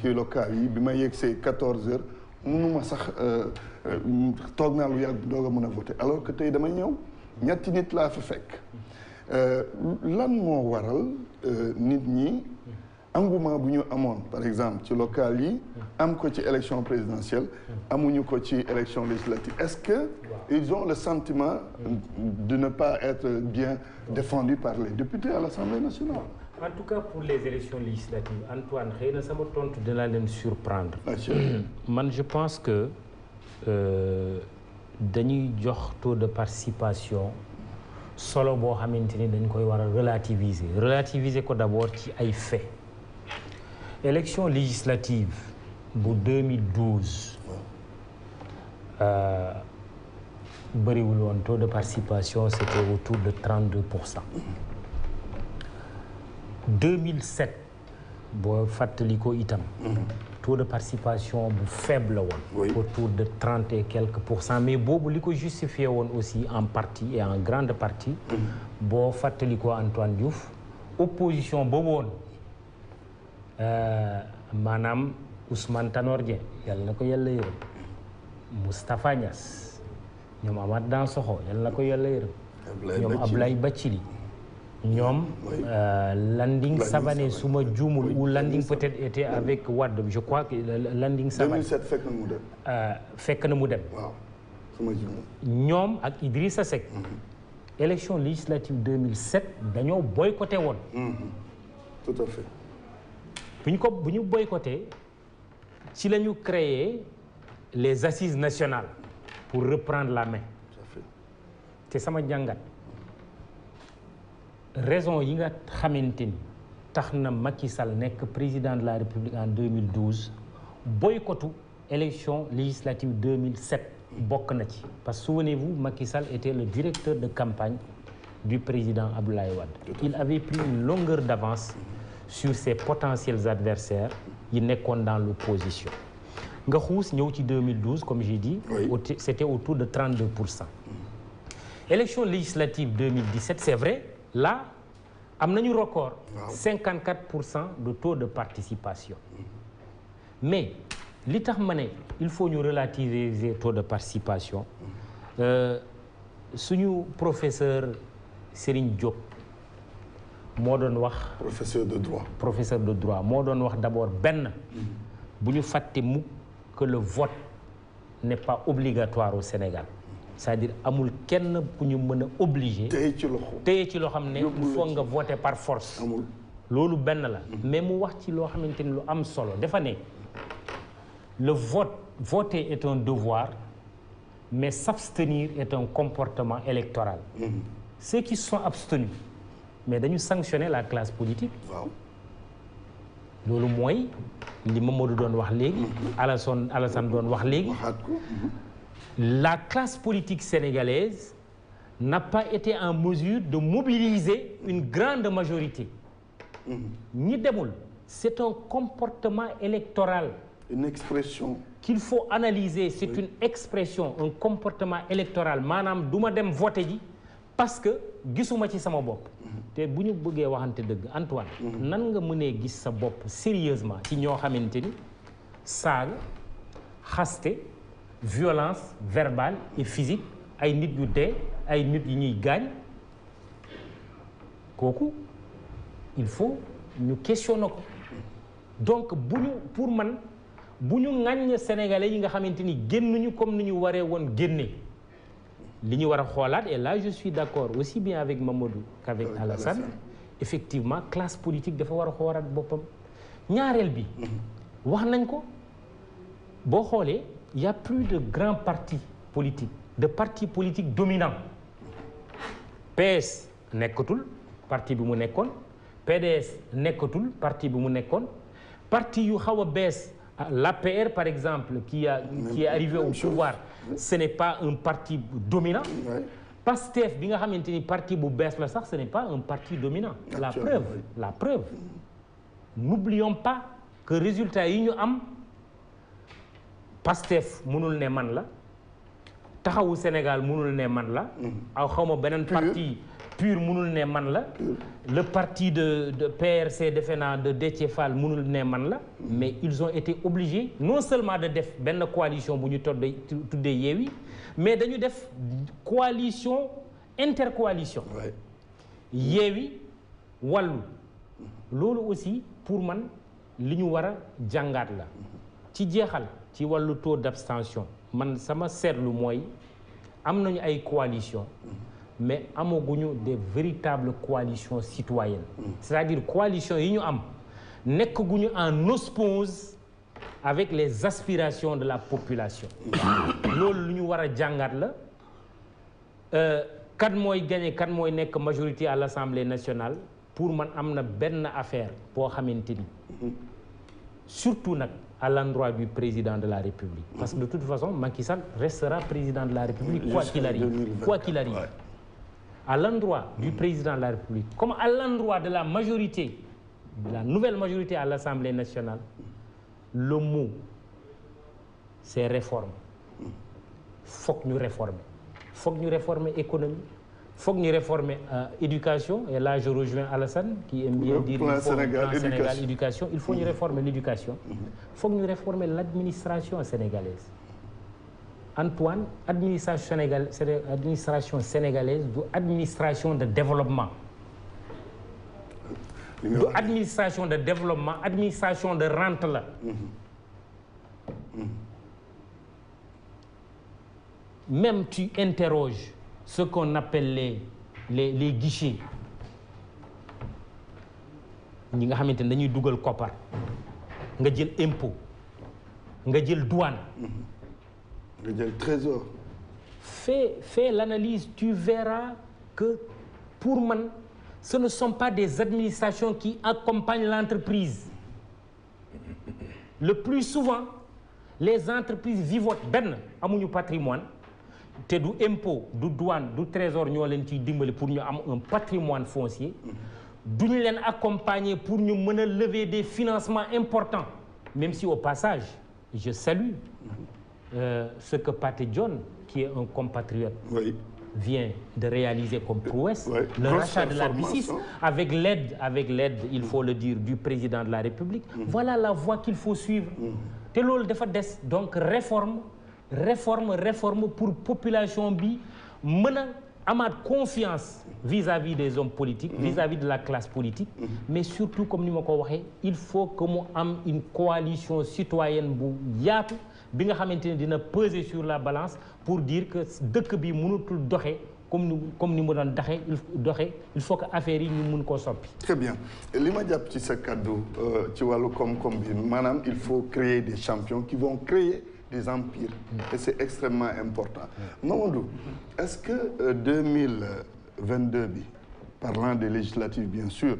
kii local yi bi ma yegsee 14h mënuma sax toog naa lu yàgg doog a mën a voter alors que tey damay ñëw ñetti nit laa fa fekk lan moo waral nit ñi engouement bu ñu amoon par exemple ci local yi am ko ci élection présidentielle amuñu ko ci élection législative est-ce que ils ont le sentiment de ne pas être bien défendus par les députés à l'Assemblée nationale? En tout cas pour les élections législatives Antoine xëy na sama tontu dina leen surprendre man je pense que dañuy jox taux de participation solo boo xamante ni dañ koy war a relativiser ko d'abord ci ay faits. Élection législative bu 2012 bëriwul woon taux de participation c'était autour de 32%. 2007 boo fàttali ko itam taux de participation bu faible woon autour de 30 et quelques %, mais boobu li ko justifié woon aussi en partie et en grande partie boo fàttali ko Antoine Diouf opposition boobu woon maanaam Ousmane Tanor Dieng yàlla na ko yàlla yërëm Moustapha Niass ñoom Amath Dansokho yàlla na ko yàlla yërëm ñoom Ablaye Bathily ñoom Landing Savané su ma juumul ou Landing peut-être était avec Wade je crois que Landing Savané 2007 fekk na mu dem fekk na mu dem waaw su ma juumul ñoom ak Idrissa Seck élection législative 2007 dañoo boycotté woon tout à fait bu ñu boycotté ci la ñu créé les assises nationales pour reprendre la main te sama jàngat raison yi nga xamante ni tax na Macky Sall nekk président de la République en 2012 boycottu élection législative 2007 bokk na ci parce que souvenez-vous Macky Sall était le directeur de campagne du président Abdoulaye Wade. Il avait pris une longueur d'avance sur ses potentiels adversaires yi nekkoon dans l'opposition nga xuus ñëw ci 2012 comme j'ai dit c'était autour de 32%. Élection législative 2017 c'est vrai là am nañu record 54% de taux de participation mais li tax ma ne il faut ñu relativiser taux de participation suñu professeur Serigne Diop moo doon wax professeur de droit moo doon wax d'abord benn bu ñu fàtte mukk que le vote n'est pas obligatoire au Sénégal c'est-à-dire amul kenn ku ñu mën a obligé téye ci loo xam ne il faut nga voter par force loolu benn la mais mu wax ci loo xamante ni lu am solo dafa ne le voter est un devoir mais s'abstenir est un comportement électoral ceux qui sont abstenus mais dañu sanctionner la classe politique loolu mooy li Mamadou doon wax léegi Alassane doon wax léegi la classe politique sénégalaise n'a pas été en mesure de mobiliser une grande majorité ñi demul c'est un comportement électoral une expression qu'il faut analyser c'est une expression un comportement électoral maanaam du ma dem voter ji parce que gisuma ci sama bopp te bu ñu bëggee waxante dëgg Antoine nan nga mënee gis sa bopp sérieusement ci ñoo xamante ni saaga xaste violence verbale et physique ay nit yu dee ay nit yu ñuy gaañ kooku il faut ñu questionner ko donc pour man bu ñu ŋàññ sénégalais yi nga xamante ni génnuñu comme ni ñu waree woon génne li ñu war a xoolaat et là je suis d'accord aussi bien avec Mamadou qu'avec Alassane effectivement classe politique dafa war a xoolaat boppam ñaareel bi wax nañ ko boo xoolee il y a plus de grands partis politiques de partis politiques dominants PS nekkatul parti bi mu nekkoon PDS nekkatul parti bi mu nekkoon parti yu xaw a bees l'APR par exemple qui est arrivé au pouvoir ce n'est pas un parti dominant PASTEF bi nga xamante ni parti bu bees la sax ce n'est pas un parti dominant la preuve n'oublions pas que résultat yi ñu am PASTEF mënul ne man la Taxawu Sénégal mënul ne man la aw xawma beneen parti PUR mënul ne man la le parti de PRC defe naa de Déthié Fall mënul ne man la mais ils ont été obligés non seulement de def benn coalition bu ñu tuddee Yewwi mais dañu def coalition intercoalition Yewwi Wallu loolu aussi pour man li ñu war a jàngaat la ci jeexal ci wàllu taux d'abstention man sama seetlu mooy am nañu ay coalition mais amaguñu des véritables coalitions citoyennes c'est-à-dire coalition yi ñu am nekkaguñu en osmose avec les aspirations de la population loolu lu ñu war a jàngat la kan mooy gagné kan mooy nekk majorité à l'Assemblée nationale pour man am na benn affaire boo xamante ni surtout nag à l'endroit du président de la République parce que de toute façon Macky Sall restera président de la République quoi qu'il arrive à l'endroit du président de la République comme à l'endroit de la majorité de la nouvelle majorité à l'Assemblée nationale le mot c'est réforme foog ñu réformer économie foog ñu réformer éducation et là je rejoins Alassane qui aime bien dire plan Sénégal éducation il faut ñu réformer l'éducation foog ñu réformer l'administration sénégalaise Antoine administration sénégalaise du administration de développement du administration de développement administration de rente la même tu interroges ce qu'on appelle les guichets ñi nga xamante ne dañuy dugal koppar nga jël impôt nga jël douane nga jël trésor fais l'analyse tu verras que pour man ce ne sont pas des administrations qui accompagnent l'entreprise le plus souvent les entreprises vivotent benn amuñu patrimoine te du impôt du douane du trésor ñoo leen ciy dimbali pour ñu am un patrimoine foncier duñu leen accompagner pour ñu mën a lever des financements importants même si au passage je salue ce que Pathé John qui est un compatriote vient de réaliser comme prouesse le rachat de la BICIS avec l'aide il faut le dire du président de la République voilà la voie qu'il faut suivre te loolu dafa des donc réforme pour population bi mën a amaat confiance vis-à-vis des hommes politiques vis-à-vis de la classe politique mais surtout comme ni ma ko waxee il faut que mu am une coalition citoyenne bu yaatu bi nga xamante ne dina peser sur la balance pour dire que dëkk bi mënatul doxee comme ni mu doon doxee il faut que affaire yi ñu mun koo soppi. très bien li ma jàpp ci sa kaddu ci wàllu koom-koom bi maanaam il faut créer des champions qui vont créer des empires et c'est extrêmement important Mamadou est-ce que 2022 bi parlant des législatives bien sûr